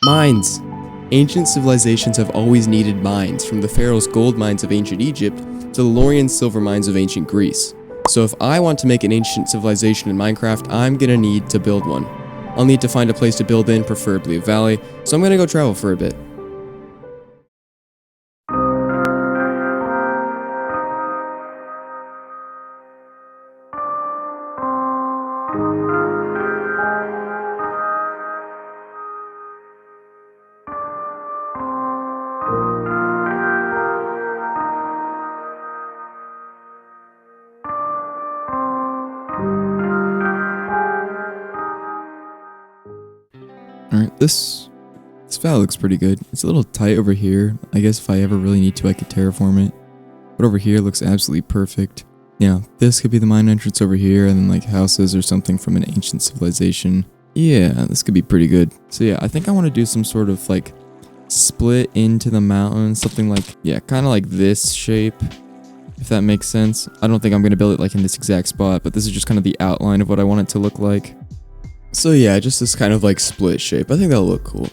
Mines. Ancient civilizations have always needed mines, from the pharaoh's gold mines of ancient Egypt to the Laurian silver mines of ancient Greece. So if I want to make an ancient civilization in Minecraft, I'm gonna need to build one. I'll need to find a place to build in, preferably a valley, so I'm gonna go travel for a bit. Alright, this valley looks pretty good. It's a little tight over here. I guess if I ever really need to, I could terraform it. But over here looks absolutely perfect. Yeah, this could be the mine entrance over here, and then like houses or something from an ancient civilization. Yeah, this could be pretty good. So yeah, I think I want to do some sort of like split into the mountain, something like, yeah, kind of like this shape, if that makes sense. I don't think I'm going to build it like in this exact spot, but this is just kind of the outline of what I want it to look like. So yeah, just this kind of like split shape. I think that'll look cool.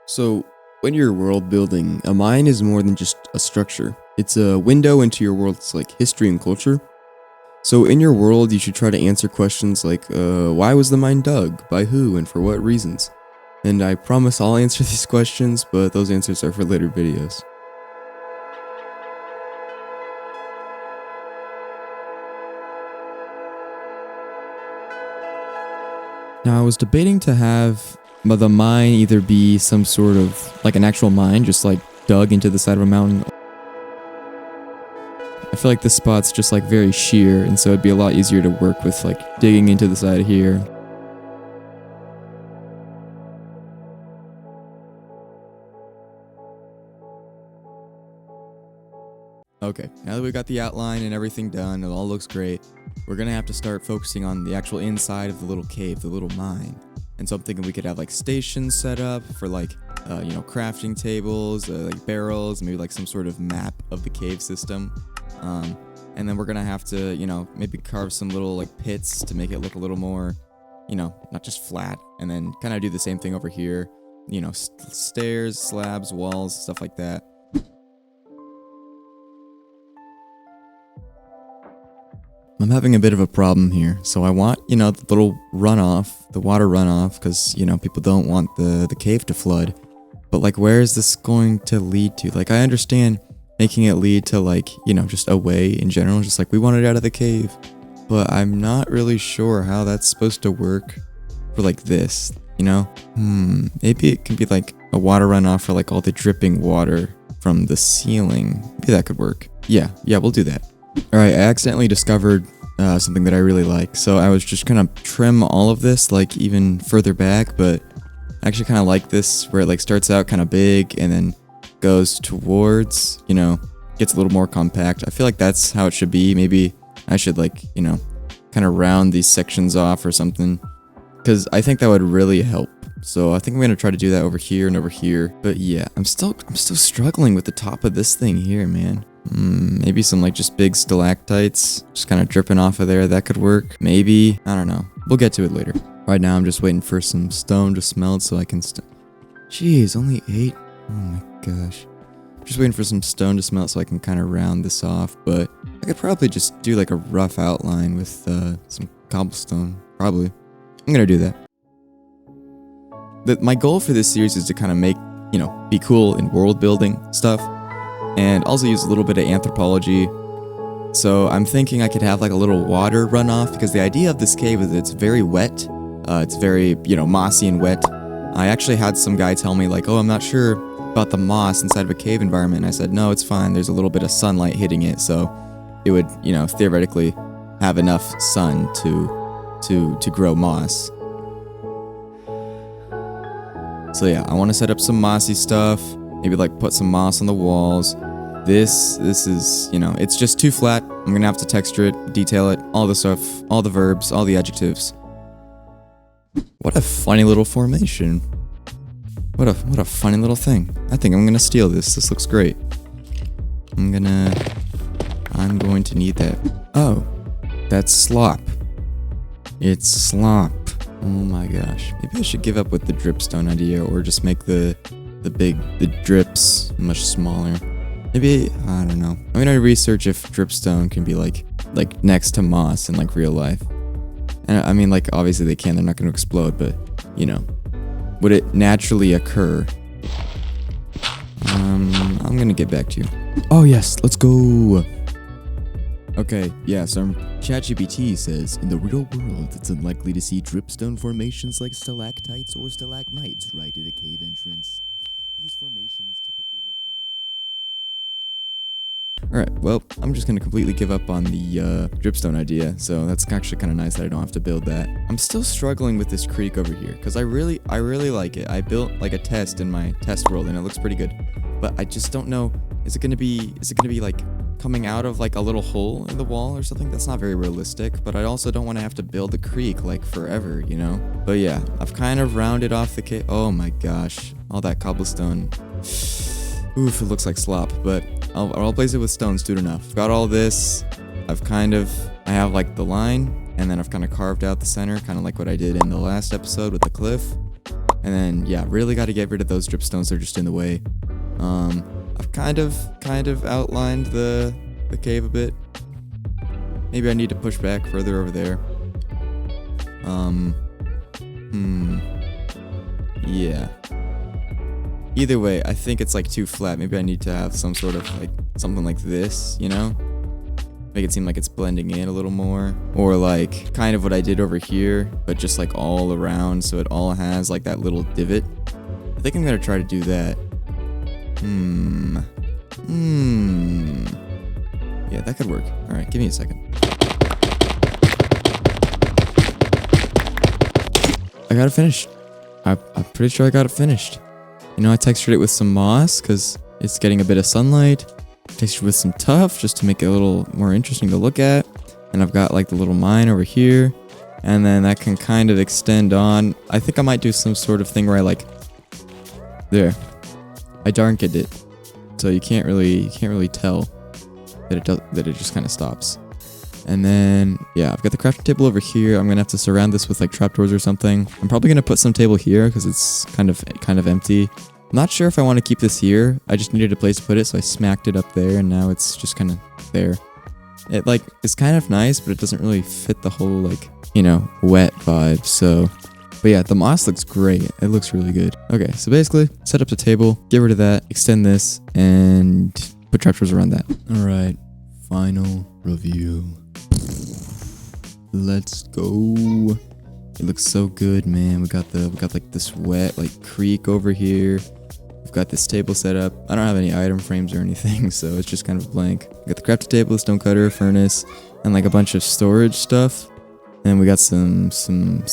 So when you're world building, a mine is more than just a structure. It's a window into your world's like history and culture. So in your world, you should try to answer questions like, why was the mine dug? By who? And for what reasons? And I promise I'll answer these questions, but those answers are for later videos. Now, I was debating to have the mine either be some sort of, like an actual mine, just like dug into the side of a mountain. I feel like this spot's just like very sheer, and so it'd be a lot easier to work with like digging into the side here. Okay, now that we got the outline and everything done, it all looks great. We're gonna have to start focusing on the actual inside of the little cave, the little mine. And so I'm thinking we could have like stations set up for like, crafting tables, like barrels, maybe like some sort of map of the cave system. And then we're gonna have to, maybe carve some little like pits to make it look a little more, not just flat. And then kind of do the same thing over here, stairs, slabs, walls, stuff like that. I'm having a bit of a problem here. So I want, the little runoff, the water runoff, because, people don't want the cave to flood. But like, where is this going to lead to? Like, I understand making it lead to like, just away in general, just like we want it out of the cave. But I'm not really sure how that's supposed to work for like this, Maybe it can be like a water runoff for like all the dripping water from the ceiling. Maybe that could work. Yeah, we'll do that. Alright, I accidentally discovered something that I really like. So I was just gonna trim all of this like even further back, but I actually kind of like this where it like starts out kind of big and then goes towards, gets a little more compact. I feel like that's how it should be. Maybe I should like, kind of round these sections off or something, because I think that would really help. So I think I'm gonna try to do that over here and over here. But yeah, I'm still struggling with the top of this thing here, man. Maybe some like just big stalactites just kind of dripping off of there. That could work. Maybe. I don't know. We'll get to it later. Right now I'm just waiting for some stone to smelt so I can Jeez, only 8? Oh my gosh. Just waiting for some stone to smelt so I can kind of round this off. But I could probably just do like a rough outline with some cobblestone. Probably. I'm gonna do that. My goal for this series is to kind of make, be cool in world building stuff. And also use a little bit of anthropology. So I'm thinking I could have like a little water runoff, because the idea of this cave is it's very wet. It's very, mossy and wet. I actually had some guy tell me like, oh, I'm not sure about the moss inside of a cave environment. And I said, no, it's fine. There's a little bit of sunlight hitting it. So it would, theoretically have enough sun to grow moss. So yeah, I want to set up some mossy stuff. Maybe like put some moss on the walls. This is, it's just too flat. I'm gonna have to texture it, detail it, all the stuff, all the verbs, all the adjectives. What a funny little formation. What a funny little thing. I think I'm gonna steal this. This looks great. I'm going to need that. Oh, that's slop. It's slop. Oh my gosh. Maybe I should give up with the dripstone idea or just make the drips much smaller. Maybe, I don't know. I'm gonna research if dripstone can be like next to moss in like real life. And I mean, like, obviously they can, they're not gonna explode, but you know, would it naturally occur? I'm gonna get back to you. Oh yes, let's go. Okay, yeah, so ChatGPT says, in the real world, it's unlikely to see dripstone formations like stalactites or stalagmites right at a cave entrance. These formations typically require... Alright, well, I'm just gonna completely give up on the dripstone idea, so that's actually kind of nice that I don't have to build that. I'm still struggling with this creek over here, because I really like it. I built like a test in my test world, and it looks pretty good. But I just don't know, is it gonna be like coming out of like a little hole in the wall or something? That's not very realistic, but I also don't want to have to build a creek like forever, you know? But yeah, I've kind of rounded off the cave. Oh my gosh, all that cobblestone. Oof, it looks like slop, but I'll place it with stone soon enough. I've got all this. I have like the line, and then I've kind of carved out the center, kind of like what I did in the last episode with the cliff. And then yeah, really got to get rid of those dripstones. They're just in the way. I've kind of outlined the cave a bit. Maybe I need to push back further over there. Yeah. Either way, I think it's like too flat. Maybe I need to have some sort of like something like this, you know? Make it seem like it's blending in a little more. Or like kind of what I did over here, but just like all around, so it all has like that little divot. I think I'm gonna try to do that. Yeah, that could work. Alright, give me a second. I got it finished. I'm pretty sure I got it finished. You know, I textured it with some moss because it's getting a bit of sunlight. Textured with some tuff just to make it a little more interesting to look at. And I've got like the little mine over here. And then that can kind of extend on. I think I might do some sort of thing where I like... There. I darkened it. So you can't really tell that it just kind of stops. And then yeah, I've got the crafting table over here. I'm gonna have to surround this with like trapdoors or something. I'm probably gonna put some table here because it's kind of empty. I'm not sure if I want to keep this here. I just needed a place to put it, so I smacked it up there, and now it's just kind of there. It like it's kind of nice, but it doesn't really fit the whole like, you know, wet vibe. So but yeah, the moss looks great. It looks really good. Okay, so basically, set up the table, get rid of that, extend this, and put trapdoors around that. All right, final review. Let's go. It looks so good, man. We got like this wet like creek over here. We've got this table set up. I don't have any item frames or anything, so it's just kind of blank. We got the crafting table, stone cutter, furnace, and like a bunch of storage stuff. And we got some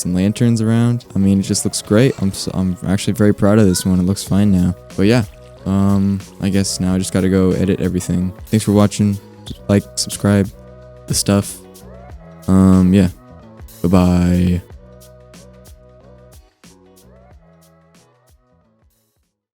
lanterns around. I mean, it just looks great. I'm actually very proud of this one. It looks fine now. But yeah, I guess now I just gotta go edit everything. Thanks for watching. Like, subscribe, the stuff. Yeah. Bye-bye.